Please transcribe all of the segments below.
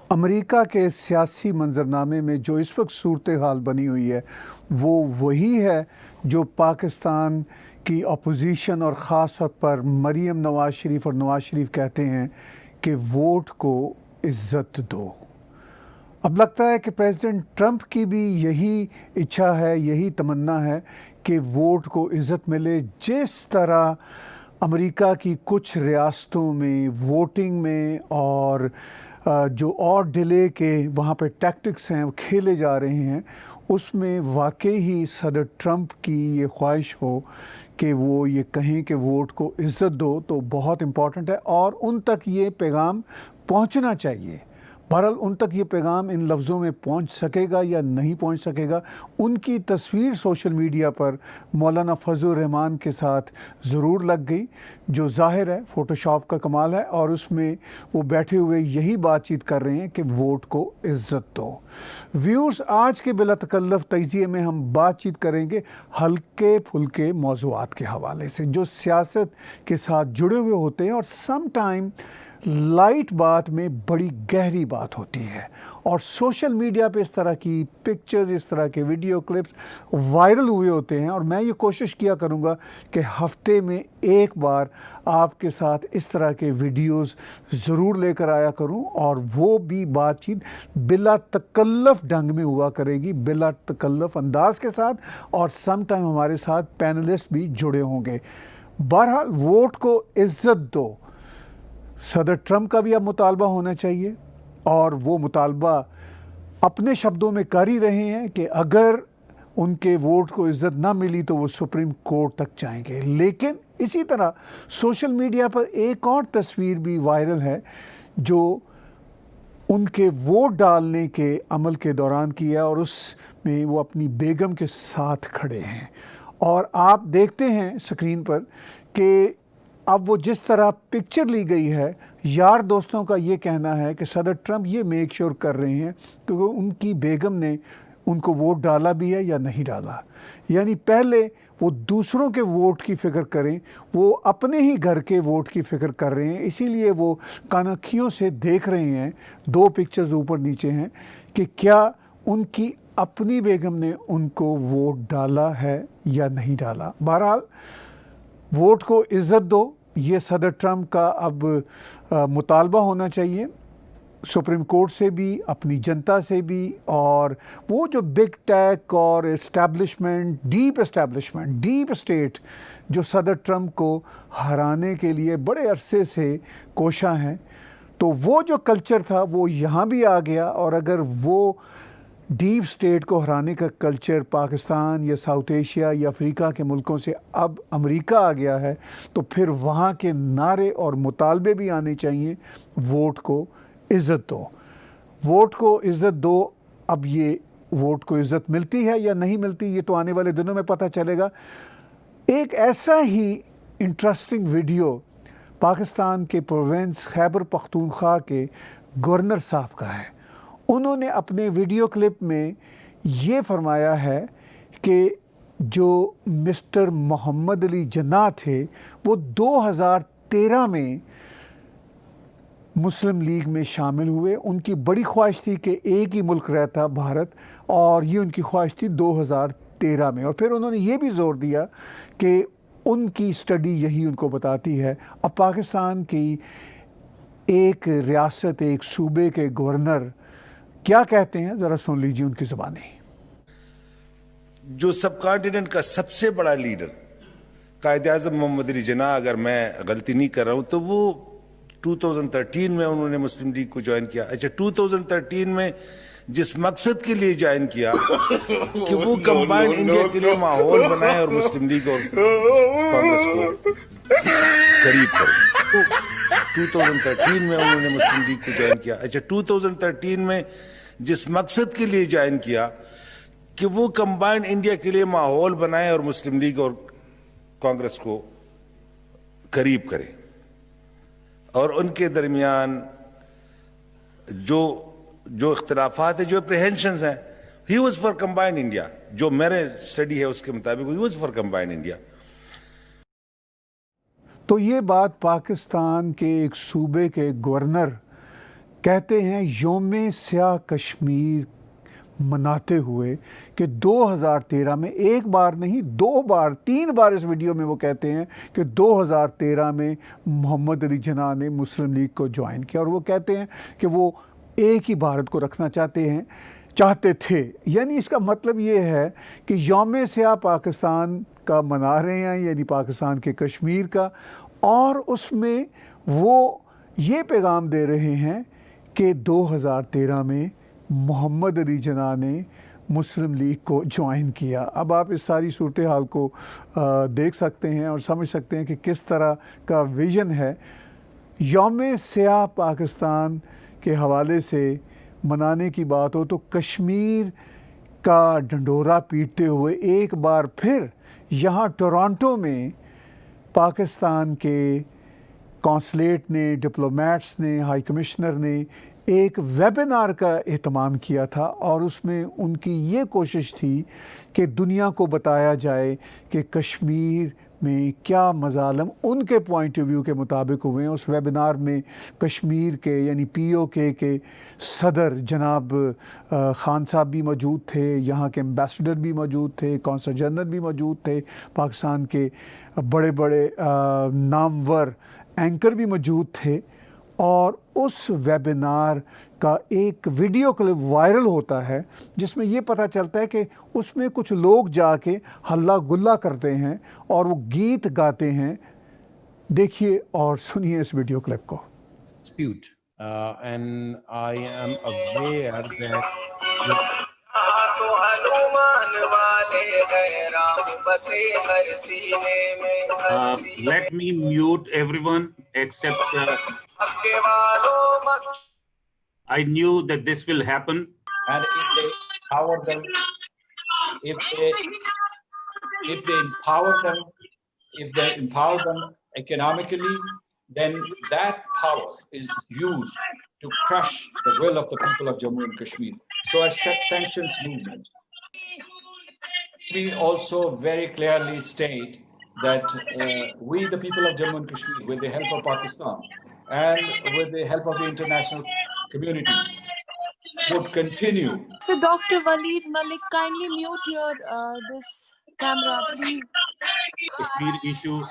امریکہ کے سیاسی منظرنامے میں جو اس وقت صورتحال بنی ہوئی ہے وہ وہی ہے جو پاکستان کی اپوزیشن اور خاص طور پر مریم نواز شریف اور نواز شریف کہتے ہیں کہ ووٹ کو عزت دو۔ اب لگتا ہے کہ پریزیڈنٹ ٹرمپ کی بھی یہی اچھا ہے، یہی تمنا ہے کہ ووٹ کو عزت ملے۔ جس طرح امریکہ کی کچھ ریاستوں میں ووٹنگ میں اور جو اور ڈیلے کے وہاں پہ ٹیکٹکس ہیں وہ کھیلے جا رہے ہیں، اس میں واقعی ہی صدر ٹرمپ کی یہ خواہش ہو کہ وہ یہ کہیں کہ ووٹ کو عزت دو تو بہت امپورٹنٹ ہے، اور ان تک یہ پیغام پہنچنا چاہیے۔ بہرحال ان تک یہ پیغام ان لفظوں میں پہنچ سکے گا یا نہیں پہنچ سکے گا، ان کی تصویر سوشل میڈیا پر مولانا فضل الرحمان کے ساتھ ضرور لگ گئی، جو ظاہر ہے فوٹو شاپ کا کمال ہے، اور اس میں وہ بیٹھے ہوئے یہی بات چیت کر رہے ہیں کہ ووٹ کو عزت دو۔ ویورز، آج کے بلا تکلف تجزیے میں ہم بات چیت کریں گے ہلکے پھلکے موضوعات کے حوالے سے جو سیاست کے ساتھ جڑے ہوئے ہوتے ہیں، اور سم ٹائم لائٹ بات میں بڑی گہری بات ہوتی ہے، اور سوشل میڈیا پہ اس طرح کی پکچرز، اس طرح کے ویڈیو کلپس وائرل ہوئے ہوتے ہیں، اور میں یہ کوشش کیا کروں گا کہ ہفتے میں ایک بار آپ کے ساتھ اس طرح کے ویڈیوز ضرور لے کر آیا کروں، اور وہ بھی بات چیت بلا تکلف ڈھنگ میں ہوا کرے گی، بلا تکلف انداز کے ساتھ، اور سم ٹائم ہمارے ساتھ پینلسٹ بھی جڑے ہوں گے۔ بہرحال ووٹ کو عزت دو، صدر ٹرمپ کا بھی اب مطالبہ ہونا چاہیے، اور وہ مطالبہ اپنے شبدوں میں کر ہی رہے ہیں کہ اگر ان کے ووٹ کو عزت نہ ملی تو وہ سپریم کورٹ تک جائیں گے۔ لیکن اسی طرح سوشل میڈیا پر ایک اور تصویر بھی وائرل ہے جو ان کے ووٹ ڈالنے کے عمل کے دوران کیا، اور اس میں وہ اپنی بیگم کے ساتھ کھڑے ہیں، اور آپ دیکھتے ہیں اسکرین پر کہ اب وہ جس طرح پکچر لی گئی ہے، یار دوستوں کا یہ کہنا ہے کہ صدر ٹرمپ یہ میک شور کر رہے ہیں کہ ان کی بیگم نے ان کو ووٹ ڈالا بھی ہے یا نہیں ڈالا، یعنی پہلے وہ دوسروں کے ووٹ کی فکر کریں، وہ اپنے ہی گھر کے ووٹ کی فکر کر رہے ہیں، اسی لیے وہ کانکھیوں سے دیکھ رہے ہیں، دو پکچرز اوپر نیچے ہیں، کہ کیا ان کی اپنی بیگم نے ان کو ووٹ ڈالا ہے یا نہیں ڈالا۔ بہرحال ووٹ کو عزت دو، یہ صدر ٹرمپ کا اب مطالبہ ہونا چاہیے، سپریم کورٹ سے بھی، اپنی جنتا سے بھی، اور وہ جو بگ ٹیک اور ڈیپ اسٹیٹ جو صدر ٹرمپ کو ہرانے کے لیے بڑے عرصے سے کوشاں ہیں، تو وہ جو کلچر تھا وہ یہاں بھی آ گیا، اور اگر وہ ڈیپ اسٹیٹ کو ہرانے کا کلچر پاکستان یا ساؤتھ ایشیا یا افریقہ کے ملکوں سے اب امریکہ آ گیا ہے، تو پھر وہاں کے نعرے اور مطالبے بھی آنے چاہیے، ووٹ کو عزت دو، ووٹ کو عزت دو۔ اب یہ ووٹ کو عزت ملتی ہے یا نہیں ملتی یہ تو آنے والے دنوں میں پتہ چلے گا۔ ایک ایسا ہی انٹرسٹنگ ویڈیو پاکستان کے پروونس خیبر پختونخوا کے گورنر صاحب کا ہے۔ انہوں نے اپنے ویڈیو کلپ میں یہ فرمایا ہے کہ جو مسٹر محمد علی جناح تھے وہ 2013 میں مسلم لیگ میں شامل ہوئے، ان کی بڑی خواہش تھی کہ ایک ہی ملک رہتا بھارت، اور یہ ان کی خواہش تھی 2013 میں، اور پھر انہوں نے یہ بھی زور دیا کہ ان کی سٹڈی یہی ان کو بتاتی ہے۔ اب پاکستان کی ایک ریاست، ایک صوبے کے گورنر کیا کہتے ہیں، ذرا سن لیجیے ان کی زبانیں۔ جو سب کانٹیننٹ کا سب سے بڑا لیڈر قائد اعظم محمد علی جناح، اگر میں غلطی نہیں کر رہا ہوں تو وہ 2013 میں انہوں نے مسلم لیگ کو جوائن کیا۔ اچھا، 2013 میں جس مقصد کے لیے جوائن کیا کہ وہ کمبائنڈ انڈیا کے لیے ماحول بنائے اور مسلم لیگ اور کانگریس کو قریب کرے، 2013 میں انہوں نے مسلم لیگ کو جوائن کیا۔ اچھا، 2013 میں جس مقصد کے لیے جوائن کیا کہ وہ کمبائنڈ انڈیا کے لیے ماحول بنائے اور مسلم لیگ اور کانگریس کو قریب کرے، اور ان کے درمیان جو اختلافات ہیں، جو اپریہنشنز ہیں، he was for combined India, جو میرے اسٹڈی ہے اس کے مطابق he was for combined India. تو یہ بات پاکستان کے ایک صوبے کے گورنر کہتے ہیں یوم سیاہ کشمیر مناتے ہوئے کہ 2013 میں ایک بار نہیں 2 بار 3 بار اس ویڈیو میں وہ کہتے ہیں کہ 2013 میں محمد علی جناح نے مسلم لیگ کو جوائن کیا، اور وہ کہتے ہیں کہ وہ ایک ہی بھارت کو رکھنا چاہتے تھے. یعنی اس کا مطلب یہ ہے کہ یوم سیاہ پاکستان کا منا رہے ہیں، یعنی پاکستان کے کشمیر کا، اور اس میں وہ یہ پیغام دے رہے ہیں کہ 2013 میں محمد علی جناح نے مسلم لیگ کو جوائن کیا. اب آپ اس ساری صورتحال کو دیکھ سکتے ہیں اور سمجھ سکتے ہیں کہ کس طرح کا ویژن ہے. یوم سیاہ پاکستان کے حوالے سے منانے کی بات ہو تو کشمیر کا ڈنڈورا پیٹتے ہوئے ایک بار پھر یہاں ٹورانٹو میں پاکستان کے کونسلیٹ نے، ڈپلومیٹس نے، ہائی کمشنر نے ایک ویبینار کا اہتمام کیا تھا، اور اس میں ان کی یہ کوشش تھی کہ دنیا کو بتایا جائے کہ کشمیر میں کیا مظالم ان کے پوائنٹ آف ویو کے مطابق ہوئے ہیں. اس ویبینار میں کشمیر کے یعنی POK کے صدر جناب خان صاحب بھی موجود تھے، یہاں کے ایمبیسڈر بھی موجود تھے، کونسل جنرل بھی موجود تھے، پاکستان کے بڑے بڑے نامور اینکر بھی موجود تھے. اور اس ویبینار کا ایک ویڈیو کلپ وائرل ہوتا ہے جس میں یہ پتہ چلتا ہے کہ اس میں کچھ لوگ جا کے ہلا گلا کرتے ہیں اور وہ گیت گاتے ہیں. دیکھیے اور سنیے اس ویڈیو کلپ کو. And I am aware that let me mute everyone except I knew that this will happen. And if they empower them, if they empower them economically, then that power is used to crush the will of the people of Jammu and Kashmir. So as sanctions movement, we also very clearly state that we, the people of Jammu and Kashmir, with the help of Pakistan and with the help of the international community, would continue. So Dr. Waleed Malik, kindly mute your this camera, please. Kashmir issue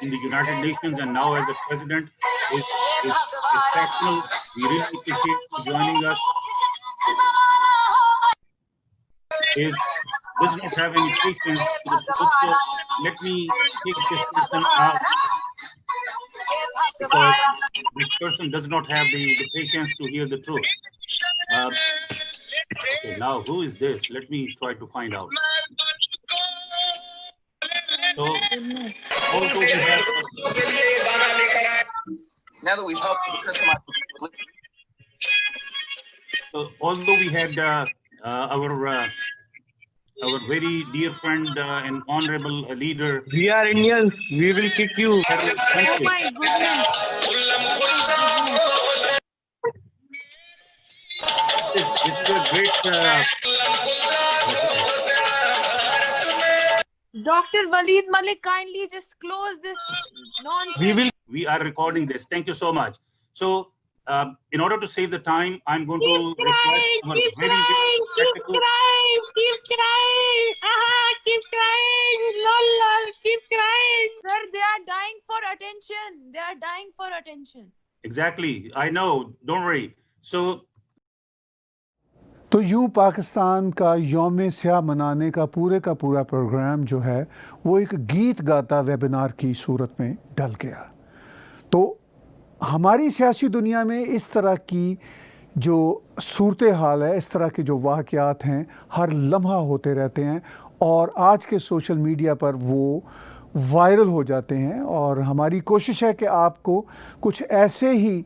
in the United Nations, and now as the president is exceptional. We really appreciate you joining us. Does not have any patience to the truth. So let me take this person out, because this person does not have the patience to hear the truth. Okay, now who is this? Let me try to find out. So also we have now that we've helped you customize. So although we had our very dear friend and honorable leader, we are Indians, we will kick you. Oh my goodness. This is a great Dr. Waleed Malik, kindly just close this nonsense. We are recording this. Thank you so much. So in order to save the time, I'm going to request our very technical. Keep crying. Lol, keep crying. Sir, they are dying for attention. Exactly. I know. Don't worry. So تو یوں پاکستان کا یوم سیاہ منانے کا پورا programme جو ہے وہ ایک گیت گاتا ویبینار کی صورت میں ڈل گیا. تو ہماری سیاسی دنیا میں اس طرح کی جو صورتحال ہے، اس طرح کے جو واقعات ہیں ہر لمحہ ہوتے رہتے ہیں، اور آج کے سوشل میڈیا پر وہ وائرل ہو جاتے ہیں. اور ہماری کوشش ہے کہ آپ کو کچھ ایسے ہی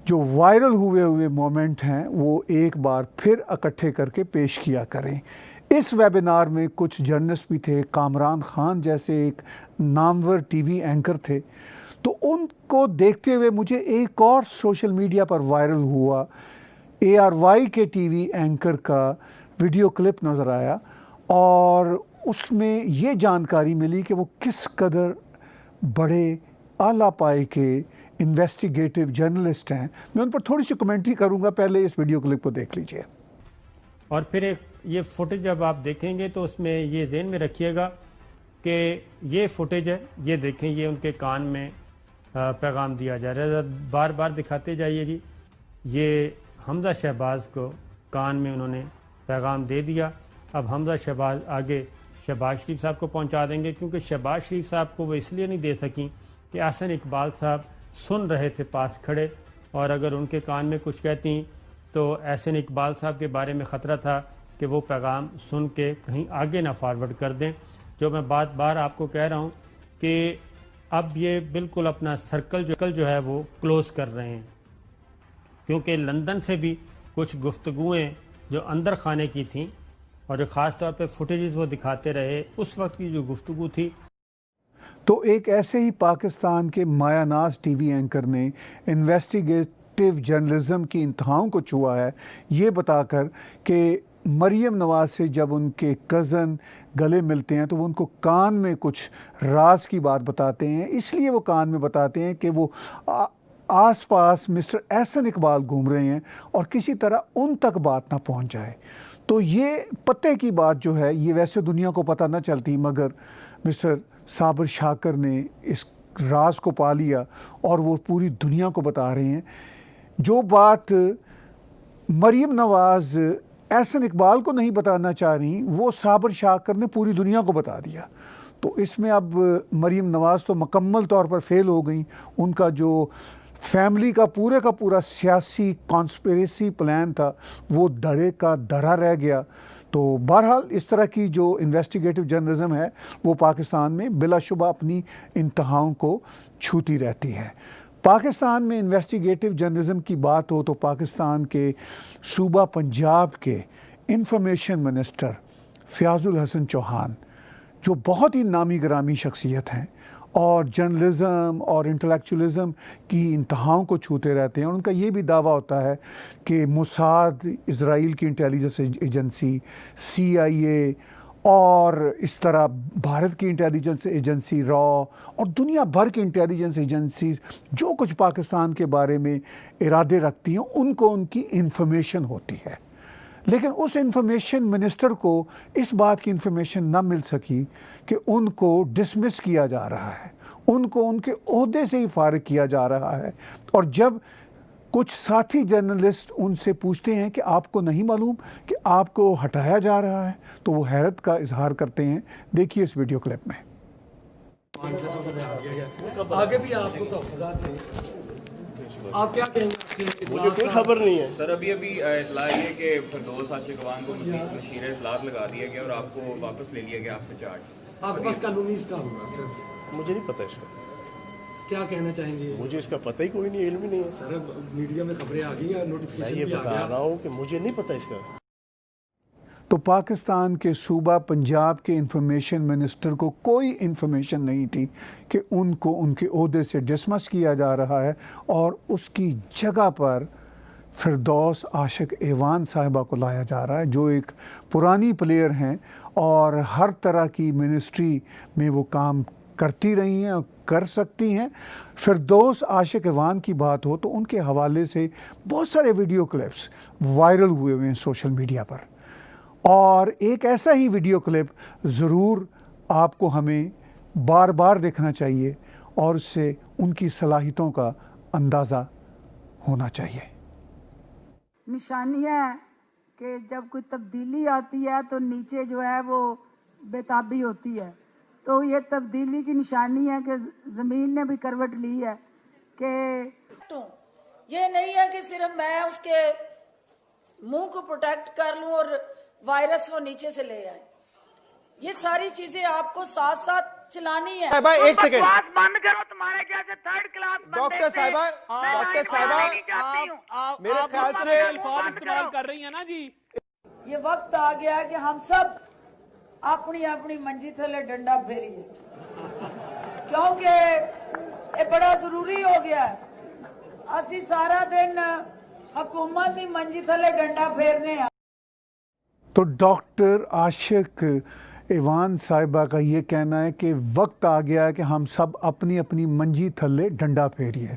جو وائرل ہوئے مومنٹ ہیں وہ ایک بار پھر اکٹھے کر کے پیش کیا کریں. اس ویبینار میں کچھ جرنلسٹ بھی تھے، کامران خان جیسے ایک نامور TV اینکر تھے. تو ان کو دیکھتے ہوئے مجھے ایک اور سوشل میڈیا پر وائرل ہوا ARY کے TV اینکر کا ویڈیو کلپ نظر آیا، اور اس میں یہ جانکاری ملی کہ وہ کس قدر بڑے اعلیٰ پائے کے انویسٹیگیٹو جرنلسٹ ہیں. میں ان پر تھوڑی سی کمنٹری کروں گا, پہلے اس ویڈیو کلپ کو دیکھ لیجئے. اور پھر ایک یہ فوٹیج جب آپ دیکھیں گے تو اس میں یہ ذہن میں رکھیے گا کہ یہ فوٹیج ہے, یہ دیکھیں, یہ ان کے کان میں پیغام دیا جا رہا ہے. بار بار دکھاتے جائیے جی. یہ حمزہ شہباز کو کان میں انہوں نے پیغام دے دیا. اب حمزہ شہباز آگے شہباز شریف صاحب کو پہنچا دیں گے, کیونکہ شہباز شریف صاحب کو وہ اس لیے نہیں دے سکیں کہ احسن اقبال صاحب سن رہے تھے پاس کھڑے, اور اگر ان کے کان میں کچھ کہتی تو احسن اقبال صاحب کے بارے میں خطرہ تھا کہ وہ پیغام سن کے کہیں آگے نہ فارورڈ کر دیں. جو میں بات بار آپ کو کہہ رہا ہوں کہ اب یہ بالکل اپنا سرکل جو ہے وہ کلوز کر رہے ہیں, کیونکہ لندن سے بھی کچھ گفتگویں جو اندر خانے کی تھیں اور جو خاص طور پہ فوٹیجز وہ دکھاتے رہے, اس وقت کی جو گفتگو تھی. تو ایک ایسے ہی پاکستان کے مایہ ناز ٹی وی اینکر نے انویسٹیگیٹو جرنلزم کی انتہاؤں کو چھوا ہے, یہ بتا کر کہ مریم نواز سے جب ان کے کزن گلے ملتے ہیں تو وہ ان کو کان میں کچھ راز کی بات بتاتے ہیں. اس لیے وہ کان میں بتاتے ہیں کہ وہ آس پاس مسٹر احسن اقبال گھوم رہے ہیں اور کسی طرح ان تک بات نہ پہنچ جائے. تو یہ پتے کی بات جو ہے یہ ویسے دنیا کو پتہ نہ چلتی, مگر مسٹر صابر شاکر نے اس راز کو پا لیا اور وہ پوری دنیا کو بتا رہے ہیں. جو بات مریم نواز احسن اقبال کو نہیں بتانا چاہ رہی, وہ صابر شاکر نے پوری دنیا کو بتا دیا. تو اس میں اب مریم نواز تو مکمل طور پر فیل ہو گئیں. ان کا جو فیملی کا پورا سیاسی کانسپریسی پلان تھا وہ دڑے کا دڑا رہ گیا. تو بہرحال اس طرح کی جو انویسٹیگیٹو جرنلزم ہے وہ پاکستان میں بلا شبہ اپنی انتہاؤں کو چھوتی رہتی ہے. پاکستان میں انویسٹیگیٹو جرنلزم کی بات ہو تو پاکستان کے صوبہ پنجاب کے انفارمیشن منسٹر فیاض الحسن چوہان, جو بہت ہی نامی گرامی شخصیت ہیں اور جرنلزم اور انٹلیکچولی کی انتہاؤں کو چھوتے رہتے ہیں, اور ان کا یہ بھی دعویٰ ہوتا ہے کہ موساد اسرائیل کی انٹیلیجنس ایجنسی, CIA اور اس طرح بھارت کی انٹیلیجنس ایجنسی را اور دنیا بھر کی انٹیلیجنس ایجنسیز جو کچھ پاکستان کے بارے میں ارادے رکھتی ہیں ان کو ان کی انفارمیشن ہوتی ہے. لیکن اس انفارمیشن منسٹر کو اس بات کی انفارمیشن نہ مل سکی کہ ان کو ڈسمس کیا جا رہا ہے, ان کو ان کے عہدے سے ہی فارغ کیا جا رہا ہے. اور جب کچھ ساتھی جرنلسٹ ان سے پوچھتے ہیں کہ آپ کو نہیں معلوم کہ آپ کو ہٹایا جا رہا ہے, تو وہ حیرت کا اظہار کرتے ہیں. دیکھیے اس ویڈیو کلپ میں. آگے بھی آپ کو تحفظات تھے, آپ کیا کہیں گے؟ مجھے کوئی خبر نہیں ہے سر. ابھی اطلاع یہ کہ فردوس عاشق اقبال کو مشیر اطلاعات لگا دیا گیا اور آپ کو واپس لے لیا گیا آپ سے چارج. آپ کے پاس قانونی اس کا ہوگا سر؟ مجھے نہیں پتہ اس کا. کیا کہنا چاہیں گے؟ مجھے اس کا پتہ ہی کوئی نہیں, علم ہی نہیں ہے سر. میڈیا میں خبریں آ گئی ہیں, نوٹیفیکیشن میں یہ بتا رہا ہوں کہ مجھے نہیں پتہ اس کا. تو پاکستان کے صوبہ پنجاب کے انفارمیشن منسٹر کو کوئی انفارمیشن نہیں تھی کہ ان کو ان کے عہدے سے ڈسمس کیا جا رہا ہے, اور اس کی جگہ پر فردوس عاشق ایوان صاحبہ کو لایا جا رہا ہے, جو ایک پرانی پلیئر ہیں اور ہر طرح کی منسٹری میں وہ کام کرتی رہی ہیں اور کر سکتی ہیں. فردوس عاشق ایوان کی بات ہو تو ان کے حوالے سے بہت سارے ویڈیو کلپس وائرل ہوئے ہیں سوشل میڈیا پر, اور ایک ایسا ہی ویڈیو کلپ ضرور آپ کو ہمیں بار بار دیکھنا چاہیے اور اس سے ان کی صلاحیتوں کا اندازہ ہونا چاہیے. نشانی ہے کہ جب کوئی تبدیلی آتی ہے تو نیچے جو ہے وہ بےتابی ہوتی ہے, تو یہ تبدیلی کی نشانی ہے کہ زمین نے بھی کروٹ لی ہے. کہ یہ نہیں ہے کہ صرف میں اس کے منہ کو پروٹیکٹ کر لوں اور وائرس وہ نیچے سے لے آئے. یہ ساری چیزیں آپ کو ساتھ ساتھ چلانی ہے. ایک سیکنڈ بند کرو, تمہارے کیسے تھرڈ کلاس ڈاکٹر صاحبہ, میرے خیال سے الفاظ استعمال کر رہی ہیں نا جی. یہ وقت آ گیا ہے کہ ہم سب اپنی اپنی منجی تھلے ڈنڈا پھیریے, کیونکہ یہ بڑا ضروری ہو گیا ہے. اسی سارا دن حکومت کی منجی تھلے ڈنڈا پھیرنے ہیں. تو ڈاکٹر عاشق ایوان صاحبہ کا یہ کہنا ہے کہ وقت آ گیا ہے کہ ہم سب اپنی اپنی منجی تھلے ڈنڈا پھیریے.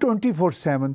24/7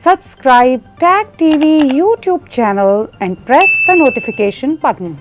Subscribe Tag TV YouTube channel and press the notification button.